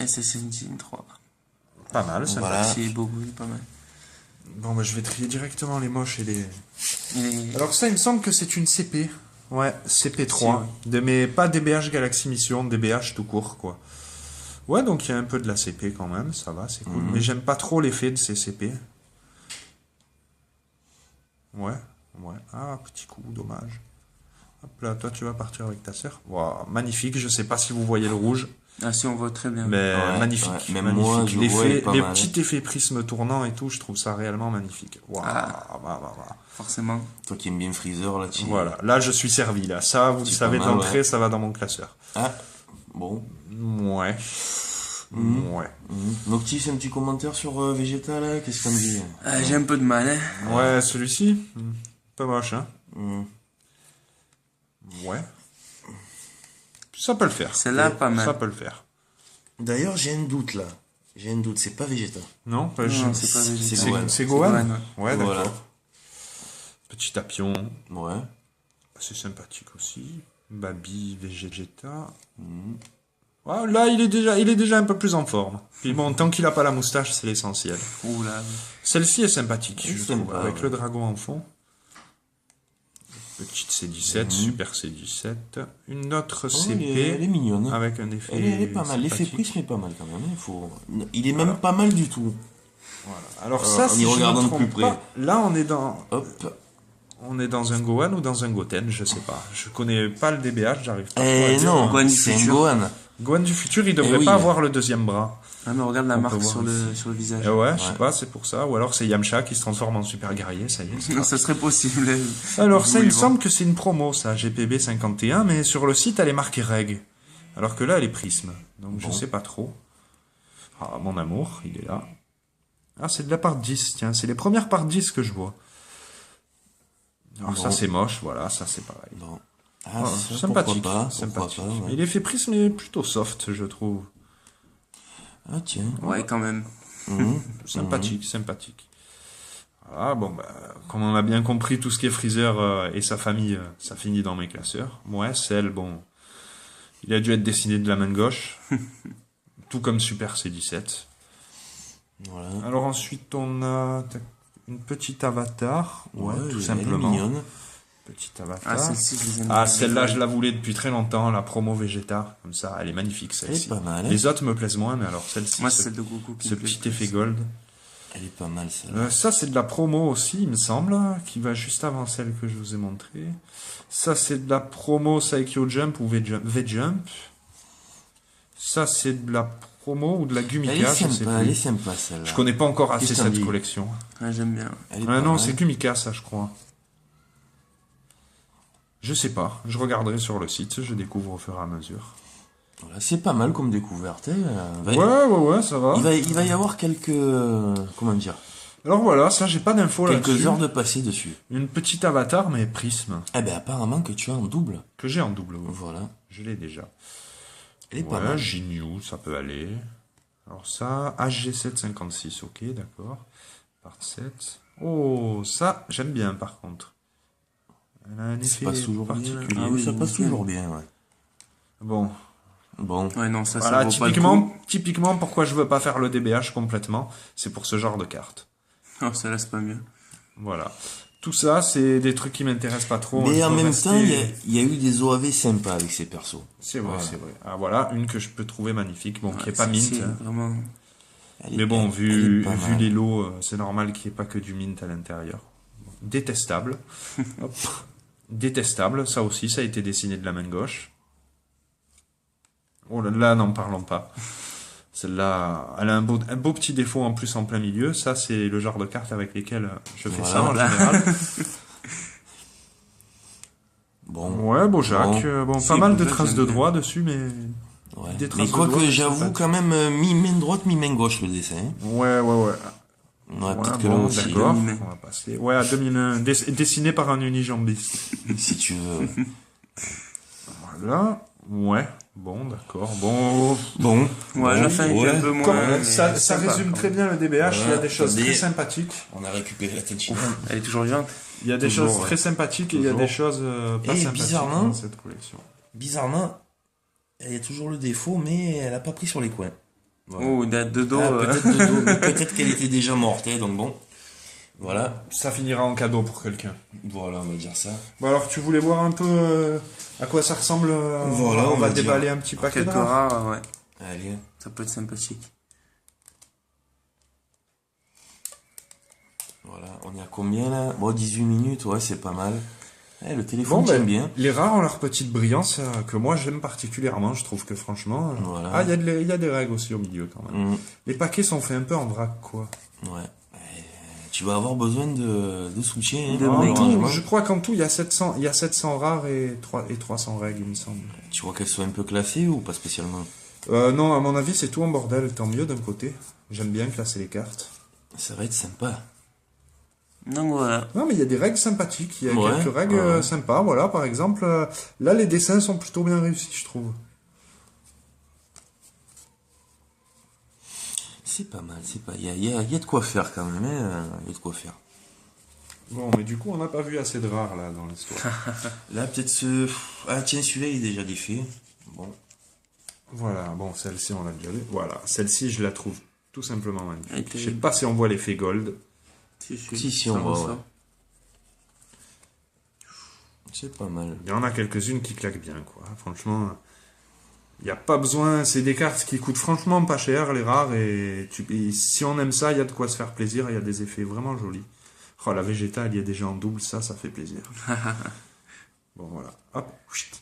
Speaker 3: Et c'est Senjin 3.
Speaker 1: Pas mal, ça.
Speaker 2: Voilà.
Speaker 3: C'est beau, oui, pas mal.
Speaker 1: Bon, bah, je vais trier directement les moches et les...
Speaker 3: Il est...
Speaker 1: Alors ça, il me semble que c'est une CP. Ouais, CP3. Mais pas DBH Galaxy Mission, DBH tout court, quoi. Ouais, donc il y a un peu de la CP quand même, ça va, c'est cool.
Speaker 2: Mhm.
Speaker 1: Mais j'aime pas trop l'effet de ces CP. Ouais. Ah, petit coup, dommage. Hop là, toi tu vas partir avec ta sœur. Wow, magnifique, je sais pas si vous voyez le rouge.
Speaker 3: Ah si, on voit très bien.
Speaker 1: Mais
Speaker 2: Ouais,
Speaker 1: magnifique.
Speaker 2: ouais. Même
Speaker 1: magnifique.
Speaker 2: moi, je vois, elle est pas
Speaker 1: les
Speaker 2: mal,
Speaker 1: petits effets prisme tournant et tout, je trouve ça réellement magnifique. Wow.
Speaker 3: Ah.
Speaker 1: Voilà.
Speaker 3: Forcément.
Speaker 2: Toi qui aimes bien Freezer, là, tu...
Speaker 1: Voilà, là je suis servi là. Ça, vous le
Speaker 2: C'est
Speaker 1: savez
Speaker 2: pas mal,
Speaker 1: d'entrée,
Speaker 2: ouais.
Speaker 1: ça va dans mon classeur.
Speaker 2: Ah, bon.
Speaker 1: Ouais. Ouais.
Speaker 2: Noctis, un petit commentaire sur Vegeta, là. Qu'est-ce qu'on dit?
Speaker 3: J'ai un peu de mal, hein.
Speaker 1: Ouais, celui-ci, pas moche, hein.
Speaker 2: Hmm.
Speaker 1: Ouais. Ça peut le faire.
Speaker 3: Celle-là, pas mal.
Speaker 1: Ça peut le faire.
Speaker 2: D'ailleurs, j'ai un doute, là. J'ai un doute, c'est pas Vegeta.
Speaker 1: Non,
Speaker 3: Non, c'est pas Vegeta.
Speaker 2: C'est Gohan.
Speaker 1: C'est Gohan.
Speaker 3: ouais.
Speaker 1: Ouais, d'accord.
Speaker 2: Voilà.
Speaker 1: Petit tapion.
Speaker 2: Ouais.
Speaker 1: C'est sympathique aussi. Babi, Vegeta.
Speaker 2: Mhm.
Speaker 1: Ouais, là, il est déjà un peu plus en forme. Puis bon, tant qu'il a pas la moustache, c'est l'essentiel.
Speaker 3: Oula.
Speaker 1: Celle-ci est sympathique,
Speaker 2: Oui,
Speaker 1: je
Speaker 2: sympa,
Speaker 1: trouve, avec
Speaker 2: ouais.
Speaker 1: le dragon en fond. Petite C17,
Speaker 2: Mhm.
Speaker 1: super C17. Une autre
Speaker 2: Oh,
Speaker 1: CP
Speaker 2: elle est mignonne.
Speaker 1: avec un effet.
Speaker 2: Elle est pas mal. L'effet
Speaker 1: sympathique.
Speaker 2: prisme est pas mal quand même. Il est même pas mal du tout.
Speaker 1: Voilà. Alors
Speaker 2: Alors,
Speaker 1: ça,
Speaker 2: en
Speaker 1: si
Speaker 2: y
Speaker 1: je
Speaker 2: regardant
Speaker 1: me
Speaker 2: de plus
Speaker 1: trompe
Speaker 2: près.
Speaker 1: pas, là
Speaker 2: Hop.
Speaker 1: on est dans un Gohan ou dans un Goten, je sais pas. Je connais pas le DBH, j'arrive pas trop à
Speaker 2: Eh
Speaker 1: dire.
Speaker 2: non,
Speaker 3: Gohan du
Speaker 2: c'est un
Speaker 3: futur.
Speaker 2: Gohan.
Speaker 1: Gohan du futur, il devrait
Speaker 2: oui.
Speaker 1: pas avoir le deuxième bras.
Speaker 3: Ah, mais regarde la
Speaker 1: On
Speaker 3: marque
Speaker 1: peut
Speaker 3: sur
Speaker 1: voir
Speaker 3: le,
Speaker 1: ici.
Speaker 3: sur le visage.
Speaker 1: Ouais, je sais
Speaker 2: Ouais.
Speaker 1: pas, c'est pour ça. Ou alors c'est Yamcha qui se transforme en super guerrier, ça y est.
Speaker 3: Non, ça serait possible.
Speaker 1: Alors ça,
Speaker 3: Oui,
Speaker 1: il me
Speaker 3: bon.
Speaker 1: semble que c'est une promo, ça, GPB 51, mais sur le site, elle est marquée Reg. Alors que là, elle est Prisme. Donc je
Speaker 2: Bon.
Speaker 1: sais pas trop. Ah, mon amour, il est là. Ah, c'est de la part 10, tiens, c'est les premières parts 10 que je vois. Alors
Speaker 2: Bon.
Speaker 1: ça, c'est moche, voilà, ça, c'est pareil.
Speaker 2: Bon. Ah,
Speaker 1: Ah,
Speaker 2: ça,
Speaker 1: sympathique,
Speaker 2: pourquoi pas,
Speaker 1: sympathique.
Speaker 2: pourquoi pas, ouais.
Speaker 1: Et l'effet Prisme est plutôt soft, je trouve.
Speaker 2: Ah tiens.
Speaker 3: Ouais, quand même.
Speaker 2: Mhm.
Speaker 1: Sympathique, sympathique. Ah bon, bah, comme on a bien compris, tout ce qui est Freezer et sa famille, ça finit dans mes classeurs. Ouais, Cell, bon, il a dû être dessiné de la main gauche, tout comme Super C17.
Speaker 2: Voilà.
Speaker 1: Alors ensuite, on a une petite avatar, ouais, tout
Speaker 2: elle est
Speaker 1: simplement.
Speaker 2: mignonne.
Speaker 1: Petite avatar.
Speaker 3: Ah, celle-ci, je les aime
Speaker 1: Ah,
Speaker 3: bien.
Speaker 1: celle-là, je la voulais depuis très longtemps, la promo Vegeta, comme ça, elle est magnifique,
Speaker 2: Elle est
Speaker 1: celle-ci.
Speaker 2: pas mal. Hein.
Speaker 1: Les autres me plaisent moins, mais alors celle-ci,
Speaker 3: Moi, c'est celle de Goku qui
Speaker 1: ce
Speaker 3: me plaît
Speaker 1: petit
Speaker 3: le
Speaker 1: effet
Speaker 3: plus.
Speaker 1: gold.
Speaker 2: Elle est pas mal celle.
Speaker 1: Ça, c'est de la promo aussi, il me semble, qui va juste avant celle que je vous ai montrée. Ça, c'est de la promo Saikyo Jump ou V-Jump. Ça, c'est de la promo ou de la
Speaker 2: Elle est
Speaker 1: Gumika, je sais
Speaker 2: sympa, elle est
Speaker 1: plus.
Speaker 2: sympa celle-là.
Speaker 1: Je connais pas encore assez
Speaker 2: Qu'est-ce que t'en
Speaker 1: cette
Speaker 2: dis
Speaker 1: collection.
Speaker 3: Ouais, j'aime bien.
Speaker 2: Elle est
Speaker 1: Ah
Speaker 2: pas
Speaker 1: non,
Speaker 2: mal.
Speaker 1: c'est Gumika, ça, je crois. Je sais pas, je regarderai sur le site, je découvre au fur et à mesure.
Speaker 2: Voilà, c'est pas mal comme découverte. Hein.
Speaker 1: Ouais, ça va.
Speaker 2: Il va y avoir quelques... comment dire
Speaker 1: Alors voilà, ça, j'ai pas d'infos là-dessus.
Speaker 2: Quelques heures de passé dessus.
Speaker 1: Une petite avatar, mais prisme,
Speaker 2: Eh ben apparemment que tu as en double.
Speaker 1: que j'ai en double. Oui.
Speaker 2: Voilà.
Speaker 1: Je l'ai déjà.
Speaker 2: Elle est pas
Speaker 1: Ouais,
Speaker 2: mal.
Speaker 1: Jinyu, ça peut aller. Alors ça, HG756, ok, d'accord. Part 7. Oh, ça, j'aime bien par contre. Elle a un
Speaker 2: Ça
Speaker 1: effet
Speaker 2: passe toujours bien.
Speaker 1: particulier.
Speaker 2: Ah oui, ça
Speaker 3: oui,
Speaker 2: passe
Speaker 3: oui.
Speaker 2: toujours bien, ouais.
Speaker 1: Bon,
Speaker 2: Bon.
Speaker 3: Ouais, non, ça
Speaker 1: voilà,
Speaker 3: vaut pas le coup.
Speaker 1: typiquement, pourquoi je veux pas faire le DBH complètement, c'est pour ce genre de carte.
Speaker 3: Oh, ça laisse pas mieux.
Speaker 1: Voilà. Tout ça, c'est des trucs qui m'intéressent pas trop.
Speaker 2: Mais
Speaker 1: Je
Speaker 2: en
Speaker 1: veux
Speaker 2: même
Speaker 1: rester-
Speaker 2: temps, il y a eu des OAV sympas avec ces persos.
Speaker 1: C'est vrai,
Speaker 2: Ouais.
Speaker 1: c'est vrai. Ah voilà, une que je peux trouver magnifique, bon, qui est pas mint.
Speaker 3: C'est
Speaker 1: hein.
Speaker 3: vraiment...
Speaker 1: Mais bon,
Speaker 2: elle
Speaker 1: vu
Speaker 2: est pas
Speaker 1: vu
Speaker 2: mal.
Speaker 1: les lots, c'est normal qu'il n'y ait pas que du mint à l'intérieur. Détestable. Hop. Détestable, ça aussi, ça a été dessiné de la main gauche. Oh là là, n'en parlons pas. Celle-là, elle a un beau petit défaut en plus en plein milieu. Ça, c'est le genre de carte avec lesquelles je fais ça en
Speaker 2: Voilà.
Speaker 1: général.
Speaker 2: Bon.
Speaker 1: Ouais, bon, Jacques. Bon,
Speaker 3: Si,
Speaker 1: pas mal de
Speaker 3: Bojack,
Speaker 1: traces
Speaker 3: j'aime
Speaker 1: de
Speaker 3: bien.
Speaker 1: droit dessus, mais...
Speaker 2: Ouais.
Speaker 1: Des traces
Speaker 2: Mais
Speaker 1: de
Speaker 2: quoique
Speaker 1: doigts,
Speaker 2: j'avoue
Speaker 1: sympathique.
Speaker 2: quand même mi-main droite, mi-main gauche le dessin. hein.
Speaker 1: Ouais.
Speaker 2: Ouais,
Speaker 1: Ouais,
Speaker 2: peut-être que
Speaker 1: bon,
Speaker 2: là aussi.
Speaker 1: d'accord.
Speaker 3: demi-main.
Speaker 1: On va passer. Ouais, à 2001. Dessiné par un unijambiste.
Speaker 2: Si tu veux.
Speaker 1: Voilà. Ouais. Bon, d'accord. Bon.
Speaker 2: Bon.
Speaker 3: Ouais, la fin est
Speaker 2: ouais.
Speaker 3: un peu moins...
Speaker 1: Comme
Speaker 3: mais
Speaker 1: ça
Speaker 3: c'est sympa,
Speaker 1: résume
Speaker 3: quand
Speaker 1: très
Speaker 3: même.
Speaker 1: bien le DBH. Il y a
Speaker 2: Voilà.
Speaker 1: des choses
Speaker 2: Attendez.
Speaker 1: très sympathiques.
Speaker 2: On a récupéré la tête chinoise.
Speaker 3: Elle est toujours vivante.
Speaker 1: Il y a des
Speaker 2: Toujours,
Speaker 1: choses
Speaker 2: ouais.
Speaker 1: très sympathiques et il y a
Speaker 2: Toujours.
Speaker 1: des choses pas
Speaker 2: Et
Speaker 1: sympathiques
Speaker 2: bizarrement-
Speaker 1: dans cette collection.
Speaker 2: Bizarrement, elle a toujours le défaut, mais elle a pas pris sur les coins. Voilà.
Speaker 3: Oh, de dos...
Speaker 2: Ah, peut-être de dos, mais peut-être qu'elle était déjà morte, hein, donc bon. Voilà.
Speaker 1: Ça finira en cadeau pour quelqu'un.
Speaker 2: Voilà, on va dire ça.
Speaker 1: Bon, alors, tu voulais voir un peu à quoi ça ressemble
Speaker 2: Voilà,
Speaker 1: on va
Speaker 2: va dire.
Speaker 1: déballer un petit paquet de
Speaker 3: Quelques
Speaker 1: rares.
Speaker 3: rares, ouais.
Speaker 2: Allez.
Speaker 3: Ça peut être sympathique.
Speaker 2: Voilà, on est à combien là? Bon, 18 minutes, ouais, c'est pas mal. Eh, le
Speaker 1: Bon,
Speaker 2: téléphone tient
Speaker 1: ben,
Speaker 2: bien.
Speaker 1: les rares ont leur petite brillance que moi j'aime particulièrement. Je trouve que franchement.
Speaker 2: Voilà.
Speaker 1: Ah, il y a des règles aussi au milieu quand même.
Speaker 2: Mm,
Speaker 1: Les paquets sont faits un peu en vrac, quoi.
Speaker 2: ouais. Tu vas avoir besoin de soutien. Hein,
Speaker 3: De
Speaker 2: pour
Speaker 1: En
Speaker 2: le
Speaker 3: briques.
Speaker 1: tout,
Speaker 2: rangement.
Speaker 1: je crois qu'en tout, il y a 700 rares et 300 règles, il me semble.
Speaker 2: Tu vois qu'elles sont un peu classées ou pas spécialement?
Speaker 1: Non, à mon avis, c'est tout en bordel. Tant mieux d'un côté. J'aime bien classer les cartes.
Speaker 2: Ça va être sympa.
Speaker 3: Donc voilà.
Speaker 1: Non, mais il y a des règles sympathiques. Il y a
Speaker 2: Ouais,
Speaker 1: quelques règles
Speaker 2: ouais.
Speaker 1: sympas. Voilà, par exemple, là, les dessins sont plutôt bien réussis, je trouve.
Speaker 2: c'est pas mal, c'est pas... Il y a de quoi faire quand même, hein. Il y a de quoi faire.
Speaker 1: Bon, mais du coup, on n'a pas vu assez de rares, là, dans l'histoire.
Speaker 2: Là, peut-être ce... Ah, tiens, celui-là, il est déjà défait. Bon.
Speaker 1: Voilà, bon, celle-ci, on l'a déjà vu. Voilà, celle-ci, je la trouve tout simplement magnifique.
Speaker 3: Elle était-
Speaker 1: Je sais pas si on voit l'effet gold.
Speaker 2: Si, on
Speaker 3: ça
Speaker 2: voit,
Speaker 3: ressort.
Speaker 2: ouais. C'est pas mal.
Speaker 1: Il y en a quelques-unes qui claquent bien, quoi. Franchement, il n'y a pas besoin... C'est des cartes qui coûtent franchement pas cher, les rares, et si on aime ça, il y a de quoi se faire plaisir, il y a des effets vraiment jolis. Oh, la végétale, il y a déjà en double, ça fait plaisir. Bon, voilà. Hop. Chut.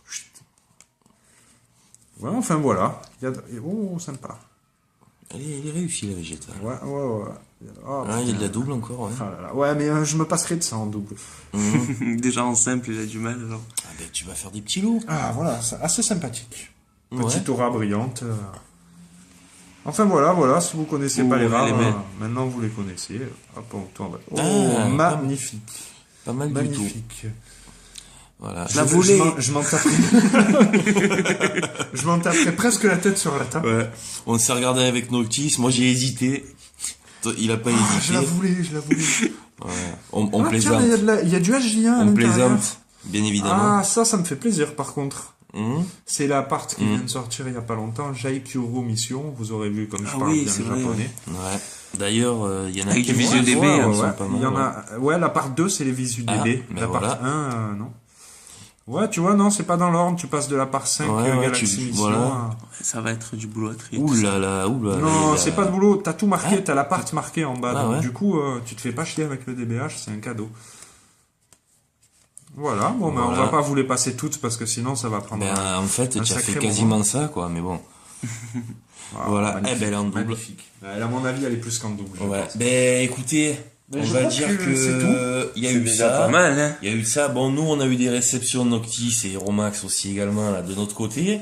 Speaker 1: Chut. Ouais, enfin, voilà. Il y a oh, sympa.
Speaker 2: Elle est réussie, la végétale.
Speaker 1: Ouais. Oh,
Speaker 2: Ah, il y a de la
Speaker 1: putain.
Speaker 2: double encore, ouais.
Speaker 1: Ah là là. Ouais, mais je me passerai de ça en double.
Speaker 3: Déjà en simple, il a du mal, alors.
Speaker 2: Ah, ben, tu vas faire des petits lots.
Speaker 1: Ah, voilà, c'est assez sympathique.
Speaker 2: Ouais.
Speaker 1: Petite aura brillante. Enfin, voilà, si vous connaissez pas les
Speaker 3: Oh,
Speaker 1: rares,
Speaker 3: elle est belle.
Speaker 1: maintenant vous les connaissez. Hop, on tourne. Oh,
Speaker 2: Ah,
Speaker 1: magnifique.
Speaker 2: Pas mal du tout.
Speaker 1: Magnifique.
Speaker 2: Voilà.
Speaker 3: Je la voulais.
Speaker 1: Je m'en taperai. Je m'en taperai presque la tête sur la table.
Speaker 2: Ouais. On s'est regardé avec Noctis. Moi, j'ai hésité. Toi, il a pas
Speaker 1: Ah,
Speaker 2: hésité.
Speaker 1: je la voulais.
Speaker 2: Ouais. On
Speaker 1: Ah, tiens,
Speaker 2: plaisante.
Speaker 1: il y a du HJ1 à
Speaker 2: On
Speaker 1: l'intérieur.
Speaker 2: plaisante, bien évidemment.
Speaker 1: Ah, ça me fait plaisir par contre.
Speaker 2: Hum.
Speaker 1: C'est la part qui vient de sortir il y a pas longtemps, Jaikuru Mission. Vous aurez vu comme je
Speaker 3: Ah
Speaker 1: parle
Speaker 3: oui,
Speaker 1: bien
Speaker 3: c'est
Speaker 1: le
Speaker 3: vrai,
Speaker 1: japonais.
Speaker 2: Ouais. D'ailleurs, il y en a
Speaker 3: Avec
Speaker 2: qui
Speaker 3: du visuel DB,
Speaker 1: Ouais,
Speaker 3: hein,
Speaker 2: sont
Speaker 1: ouais.
Speaker 2: pas mal,
Speaker 1: Il y en a, la part 2, c'est les visus
Speaker 2: Ah,
Speaker 1: DB.
Speaker 2: ben
Speaker 1: La part
Speaker 2: voilà.
Speaker 1: 1, non. Ouais, tu vois, non, c'est pas dans l'ordre. Tu passes de la part 5
Speaker 2: Ouais, ouais,
Speaker 1: Galaxy
Speaker 2: tu-
Speaker 1: Mission
Speaker 2: voilà.
Speaker 1: à-
Speaker 3: Ça va être du boulot à trier.
Speaker 2: Ouh là là, ouh là.
Speaker 1: Non,
Speaker 2: là,
Speaker 1: c'est
Speaker 2: là.
Speaker 1: pas de boulot. T'as tout marqué, t'as la part marquée en bas.
Speaker 2: Ah,
Speaker 1: donc,
Speaker 2: ouais.
Speaker 1: du coup, tu te fais pas chier avec le DBH, c'est un cadeau. Voilà, bon, ben, on
Speaker 2: Voilà.
Speaker 1: va pas vous les passer toutes parce que sinon ça va prendre.
Speaker 2: Ben, en fait,
Speaker 1: un
Speaker 2: tu as
Speaker 1: sacré
Speaker 2: fait
Speaker 1: moment.
Speaker 2: quasiment ça, quoi, mais bon. Voilà.
Speaker 1: magnifique,
Speaker 2: Eh ben, elle est en double.
Speaker 1: magnifique. Elle, à mon avis, elle est plus qu'en double. je
Speaker 2: Ouais.
Speaker 1: pense.
Speaker 2: Ben, écoutez,
Speaker 1: Mais
Speaker 2: on
Speaker 1: je
Speaker 2: va
Speaker 1: crois
Speaker 2: dire
Speaker 1: que
Speaker 2: que
Speaker 1: c'est tout.
Speaker 2: il y a
Speaker 3: C'est
Speaker 2: eu
Speaker 3: déjà
Speaker 2: ça.
Speaker 3: pas mal, hein.
Speaker 2: Il y a eu ça. Bon, nous, on a eu des réceptions de Noctis et Romax aussi également, là, de notre côté.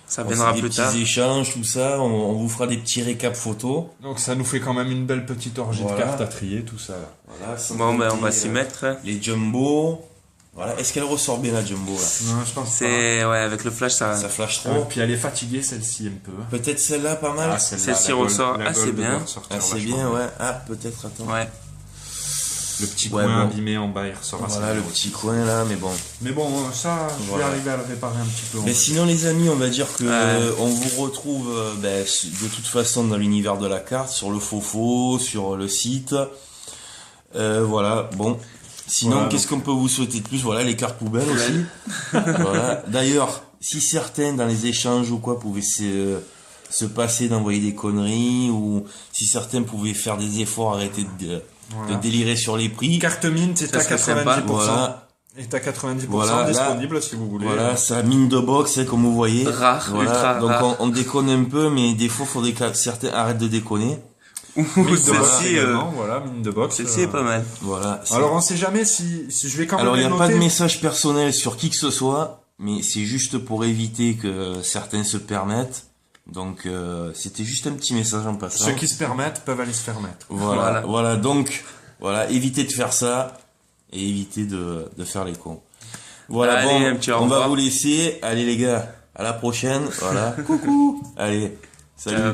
Speaker 3: Ça
Speaker 2: On
Speaker 3: viendra
Speaker 2: fait
Speaker 3: plus
Speaker 2: des
Speaker 3: tard.
Speaker 2: petits échanges, tout ça. On vous fera des petits récaps photos.
Speaker 1: Donc ça nous fait quand même une belle petite orgie
Speaker 2: Voilà.
Speaker 1: de cartes à trier, tout ça. Là.
Speaker 2: Voilà. sans
Speaker 3: Bon, ben, on
Speaker 2: compter,
Speaker 3: va s'y mettre.
Speaker 2: Les jumbo. Voilà. Est-ce qu'elle ressort bien, la jumbo, là?
Speaker 1: Non, je pense
Speaker 3: C'est, ouais, avec le flash, ça.
Speaker 2: Ça flash
Speaker 1: pas.
Speaker 2: trop.
Speaker 1: Puis elle est fatiguée, celle-ci, un peu.
Speaker 2: Peut-être celle-là, pas mal.
Speaker 3: Celle-ci ressort assez bien.
Speaker 2: Ah, c'est bien, ouais. Ah, peut-être, attends.
Speaker 3: Ouais.
Speaker 1: Le petit
Speaker 2: Ouais,
Speaker 1: coin
Speaker 2: bon.
Speaker 1: abîmé en bas, il ressort assez
Speaker 2: Voilà,
Speaker 1: bien
Speaker 2: le
Speaker 1: aussi.
Speaker 2: petit coin, là, mais bon.
Speaker 1: Mais bon, ça, je vais
Speaker 2: Voilà.
Speaker 1: arriver à le réparer un petit peu.
Speaker 2: Mais sinon, les amis, on va dire que
Speaker 3: Ouais.
Speaker 2: on vous retrouve de toute façon dans l'univers de la carte, sur le Fofo, sur le site. Voilà, bon. Sinon,
Speaker 1: Voilà,
Speaker 2: qu'est-ce qu'on peut vous souhaiter de plus? Voilà, les cartes poubelles aussi. Voilà. D'ailleurs, si certains dans les échanges ou quoi pouvaient se passer d'envoyer des conneries, ou si certains pouvaient faire des efforts, arrêter de
Speaker 1: Voilà.
Speaker 2: délirer sur les prix.
Speaker 1: Carte mint est
Speaker 3: Ça
Speaker 1: à
Speaker 3: serait
Speaker 1: 90%.
Speaker 2: Voilà.
Speaker 1: Est à 90%
Speaker 2: Voilà, là,
Speaker 1: disponible si vous voulez.
Speaker 2: Voilà, ça mine de box, hein, comme vous voyez.
Speaker 3: Rare,
Speaker 2: Voilà.
Speaker 3: ultra
Speaker 2: Donc
Speaker 3: rare.
Speaker 2: on déconne un peu, mais des fois, faudrait que certains arrêtent de déconner.
Speaker 3: Ouh,
Speaker 1: Mine de box
Speaker 3: celle-ci,
Speaker 1: également, voilà, mine de box.
Speaker 3: celle-ci est pas mal.
Speaker 2: Voilà. c'est-
Speaker 1: Alors on sait jamais si je vais quand même
Speaker 2: Alors, il n'y
Speaker 1: les
Speaker 2: a pas de
Speaker 1: noter.
Speaker 2: message personnel sur qui que ce soit, mais c'est juste pour éviter que certains se permettent. Donc, c'était juste un petit message en passant.
Speaker 1: Ceux qui se permettent peuvent aller se faire mettre.
Speaker 2: Voilà.
Speaker 3: Voilà.
Speaker 2: Voilà. Donc, voilà, évitez de faire ça et évitez de faire les cons. Voilà,
Speaker 3: Allez,
Speaker 2: bon,
Speaker 3: un petit au
Speaker 2: on va
Speaker 3: revoir.
Speaker 2: vous laisser. Allez, les gars, à la prochaine. Voilà. Coucou. Allez, salut.
Speaker 3: Ciao.